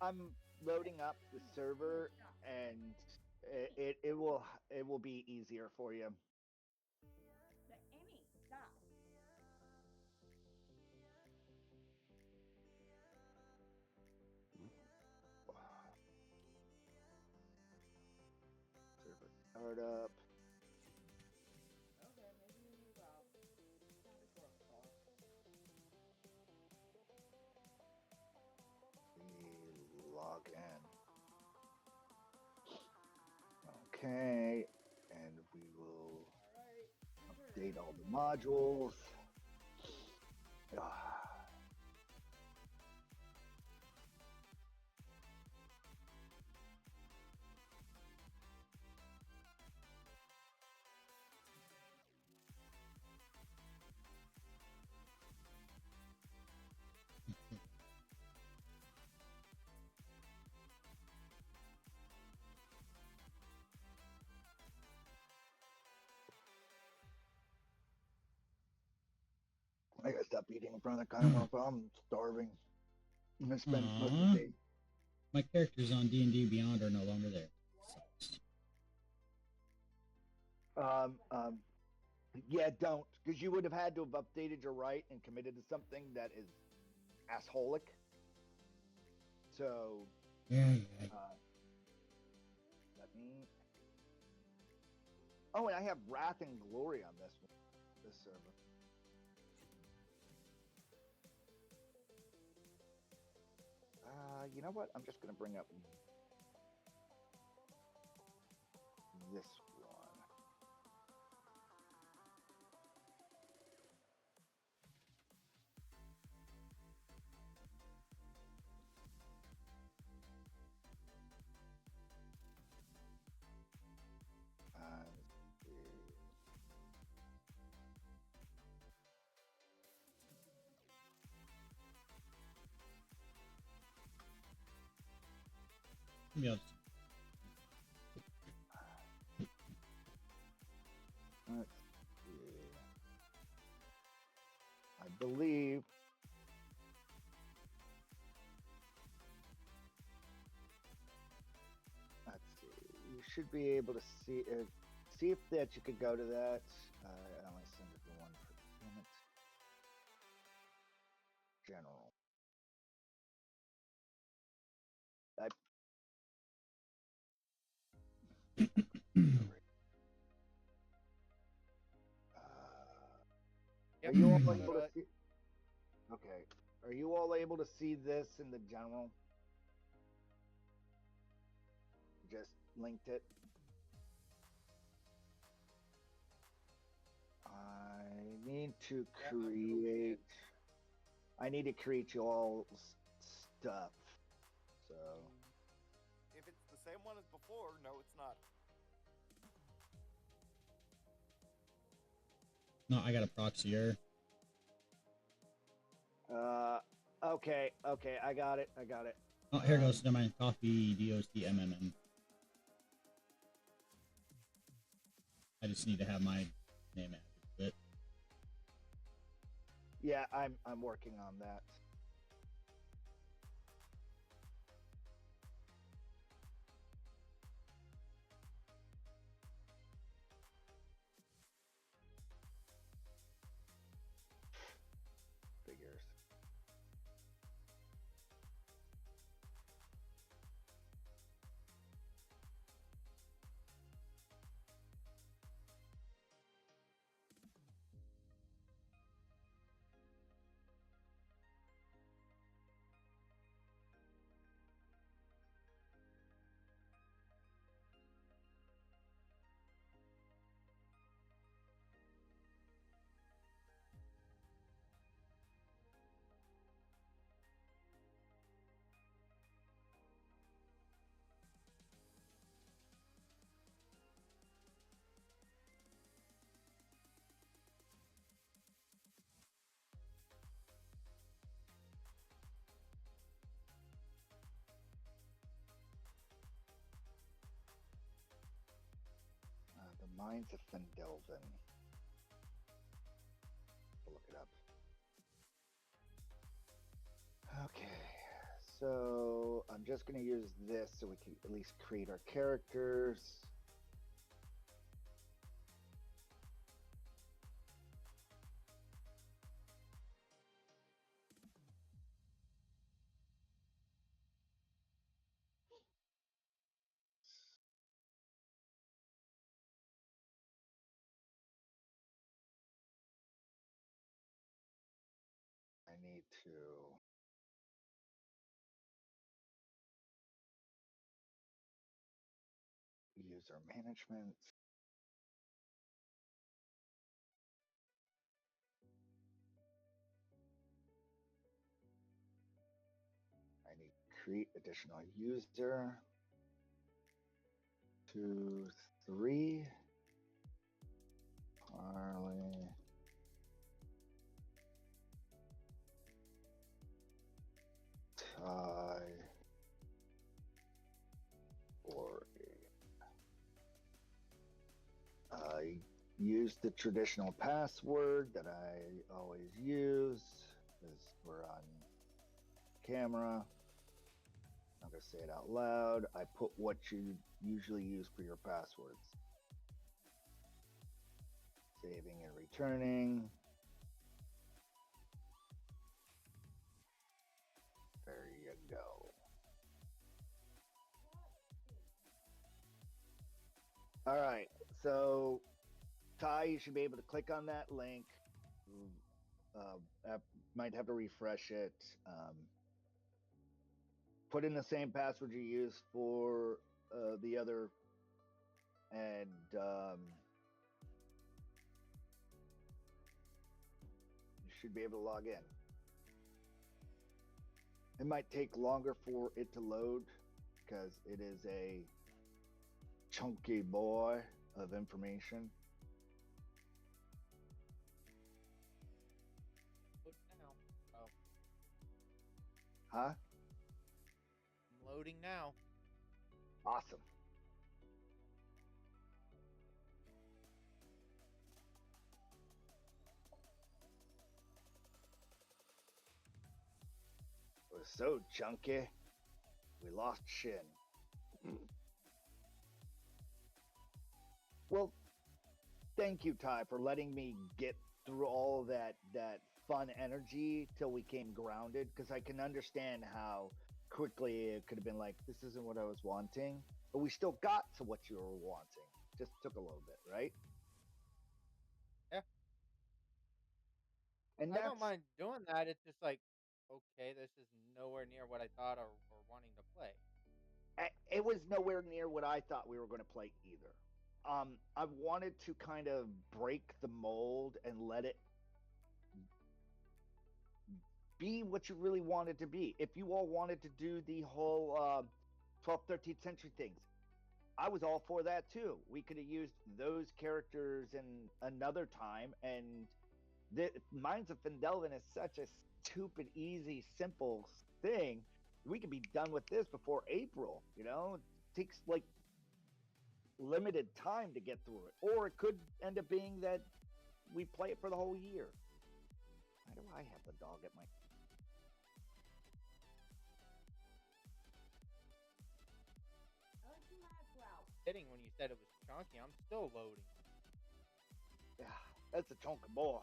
I'm loading up the server, and it will be easier for you. But Amy, stop. Server startup. Okay, maybe we move out. Time to go, Paul. We log in. Okay, and we will update all the modules. I gotta stop eating in front of the camera. I'm starving. I'm gonna spend most of the day. My characters on D&D Beyond are no longer there. Sucks. Yeah, don't, because you would have had to have updated your right and committed to something that is assholic. So, Yeah. let me. Oh, and I have Wrath and Glory on this one, this server. You know what? I'm just gonna bring up this one. Yeah. Let's see. I believe. Let's see. You should be able to see if that you could go to that. I only send it to one procurement. General. Are you all able to see? Okay. Are you all able to see this in the general? Just linked it. I need to create. I need to create you all stuff. So. If it's the same one as before, no, it's not. No, I got a proxy error. Okay, I got it. Oh, here goes. Never mind. Coffee DOCMMM. I just need to have my name added to it. Yeah, I'm working on that. Figures. Mines of Phandelver. I'll look it up. Okay, so I'm just going to use this so we can at least create our characters. I need to user management. I need to create additional user. 2, 3. Harley. Ty. Or use the traditional password that I always use because we're on camera. I'm going to say it out loud. I put what you usually use for your passwords. Saving and returning. There you go. All right, so Ty, you should be able to click on that link. Might have to refresh it. Put in the same password you use for the other, and you should be able to log in. It might take longer for it to load because it is a chunky boy of information. Load now. Oh, Huh? I'm loading now. Awesome. It was so chunky, we lost Shin. Well, thank you, Ty, for letting me get through all of that fun energy till we came grounded, because I can understand how quickly it could have been like, this isn't what I was wanting, but we still got to what you were wanting. Just took a little bit, right? Yeah. And I don't mind doing that. It's just like, okay, this is nowhere near what I thought or wanting to play. it was nowhere near what I thought we were going to play either. I wanted to kind of break the mold and let it be what you really wanted to be. If you all wanted to do the whole 12th, 13th century things, I was all for that too. We could have used those characters in another time, and the Mines of Phandelver is such a stupid, easy, simple thing. We could be done with this before April. You know, it takes like limited time to get through it, or it could end up being that we play it for the whole year. Why do I have the dog at my? Hitting when you said it was chunky. I'm still loading. Yeah, that's a chunk of boy.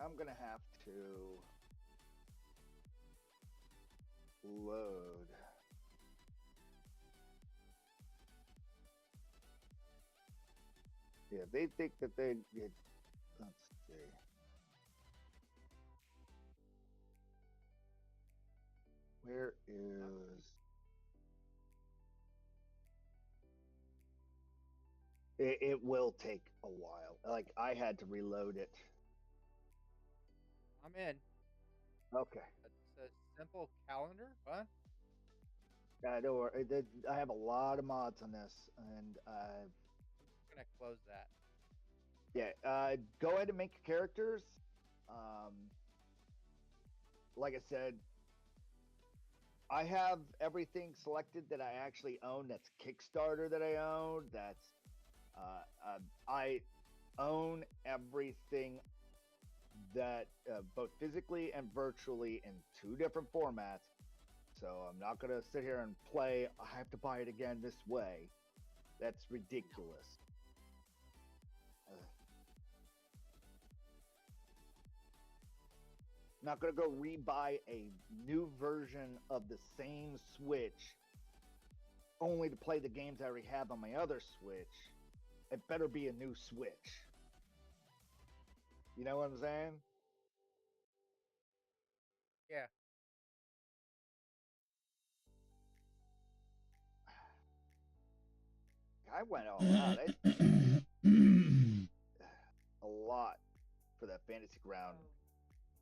I'm gonna have to load. Yeah, they think that they get. Let's see. Where is? It will take a while. Like, I had to reload it. I'm in. Okay. It's a simple calendar. What? Don't worry. I have a lot of mods on this, and I'm gonna close that. yeah. Go ahead and make your characters. Like I said, I have everything selected that I actually own. That's Kickstarter that I own. That's I own everything that both physically and virtually in 2 different formats. So I'm not going to sit here and play, I have to buy it again this way. That's ridiculous. Not going to go rebuy a new version of the same Switch only to play the games I already have on my other Switch. It better be a new Switch. You know what I'm saying? Yeah. I went all out. A lot for that fantasy ground.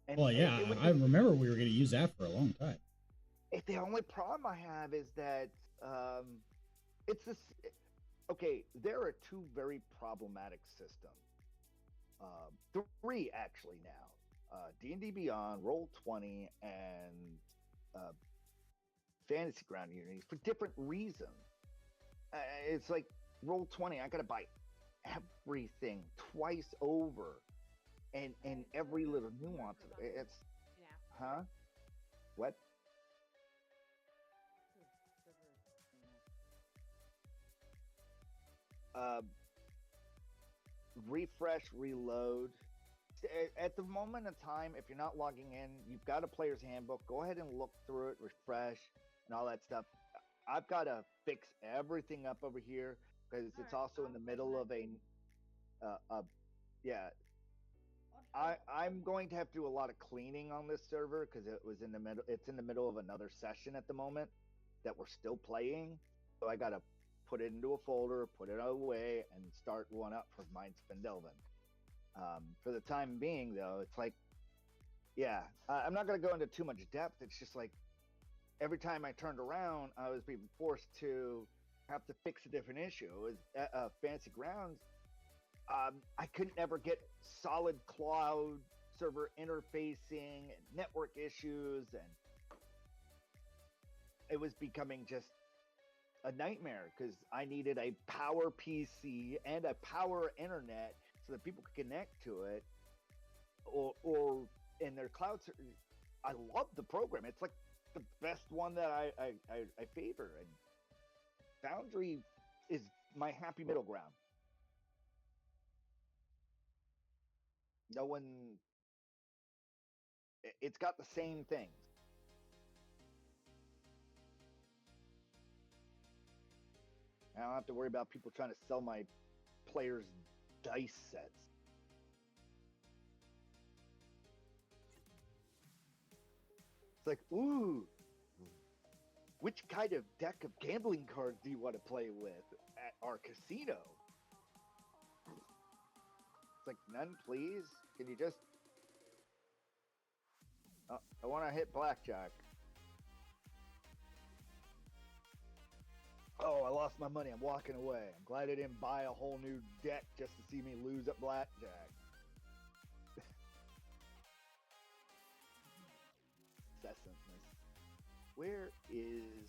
And well, yeah, I remember we were going to use that for a long time. The only problem I have is that it's this. Okay, there are 2 very problematic systems. 3 actually now. D&D Beyond, Roll20, and Fantasy Ground Unity for different reasons. It's like Roll20, I gotta buy everything twice over, and every little nuance of it. It's huh? What? Refresh, reload. At the moment in time, if you're not logging in, you've got a player's handbook. Go ahead and look through it, refresh, and all that stuff. I've got to fix everything up over here because it's also in the middle of I'm going to have to do a lot of cleaning on this server because it's in the middle of another session at the moment that we're still playing. So I got to put it into a folder, put it away, and start one up for mine Phandelver. For the time being, though, it's like, I'm not going to go into too much depth. It's just like every time I turned around, I was being forced to have to fix a different issue. It was Fantasy Grounds. I couldn't ever get solid cloud server interfacing and network issues, and it was becoming just a nightmare because I needed a power PC and a power internet so that people could connect to it, or in their cloud. I love the program. It's like the best one that I favor, and Foundry is my happy middle ground. No one. It's got the same things. I don't have to worry about people trying to sell my players' dice sets. It's like, ooh, which kind of deck of gambling cards do you want to play with at our casino? It's like, none, please. Can you just... Oh, I want to hit blackjack. Oh, I lost my money. I'm walking away. I'm glad I didn't buy a whole new deck just to see me lose at blackjack. Incessantness. Where is...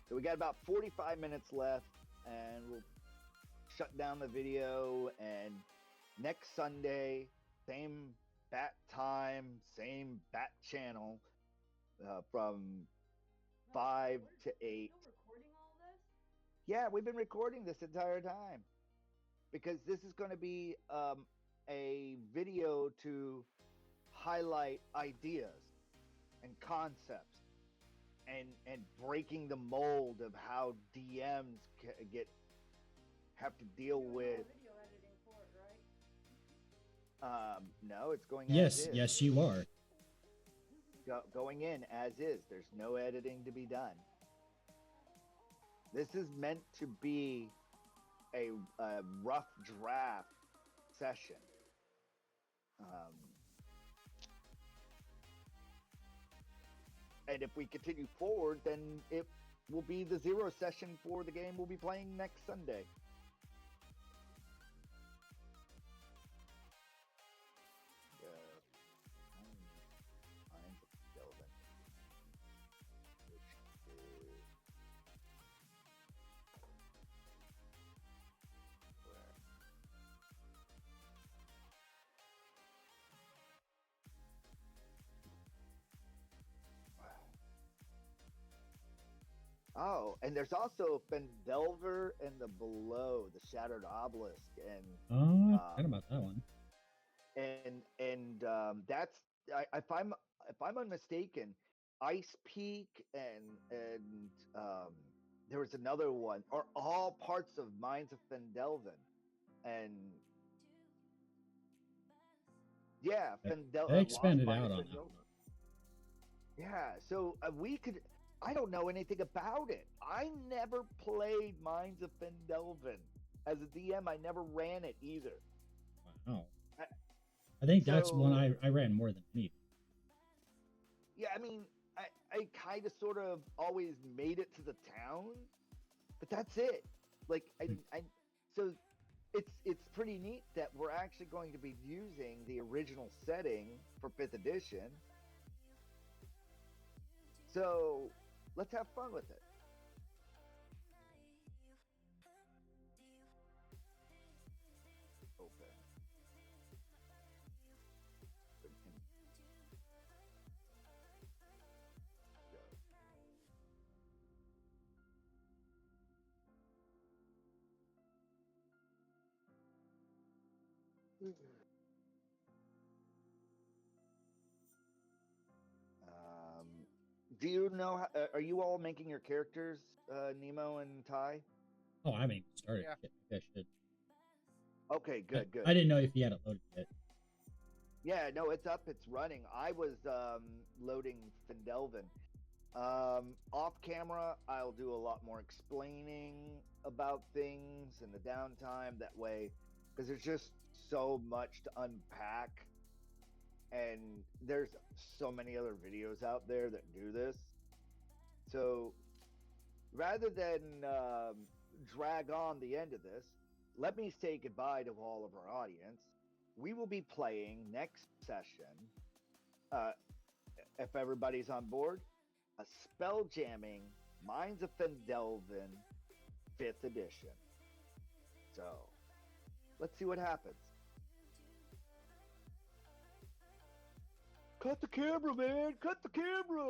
So we got about 45 minutes left, and we'll shut down the video, and next Sunday, same bat time, same bat channel, from 5 to 8. Still recording all this? Yeah, we've been recording this entire time because this is going to be a video to highlight ideas and concepts and breaking the mold of how DMs have to deal with. Video editing for it, right? No, it's going. Yes, you are. Going in as is. There's no editing to be done. This is meant to be a rough draft session. And if we continue forward, then it will be the 0 session for the game we'll be playing next Sunday. Oh, and there's also Phandelver and the Below, the Shattered Obelisk, and Oh, I forgot about that one. that's if I'm unmistaken, Ice Peak and there was another one, are all parts of Mines of Phandelver, and yeah, They Lost expanded Mines out of on that. Phandelver. Yeah, so we could. I don't know anything about it. I never played Mines of Phandelver as a DM. I never ran it either. Wow. I think that's one So I ran more than anything. yeah, I mean, I kind of sort of always made it to the town, but that's it. Like I so it's pretty neat that we're actually going to be using the original setting for 5th edition. So let's have fun with it. Open. Go. Do you know? Are you all making your characters, Nemo and Ty? Oh, I haven't even started. Yeah. Shit, maybe I should. Okay, good, good. I didn't know if you had it loaded yet. Yeah, no, it's up, it's running. I was loading Phandelver. Off camera, I'll do a lot more explaining about things in the downtime. That way, because there's just so much to unpack, and there's so many other videos out there that do this. So rather than drag on the end of this, let me say goodbye to all of our audience. We will be playing next session, if everybody's on board, a spelljamming Minds of Phandelver 5th edition. So let's see what happens. Cut the camera, man! Cut the camera!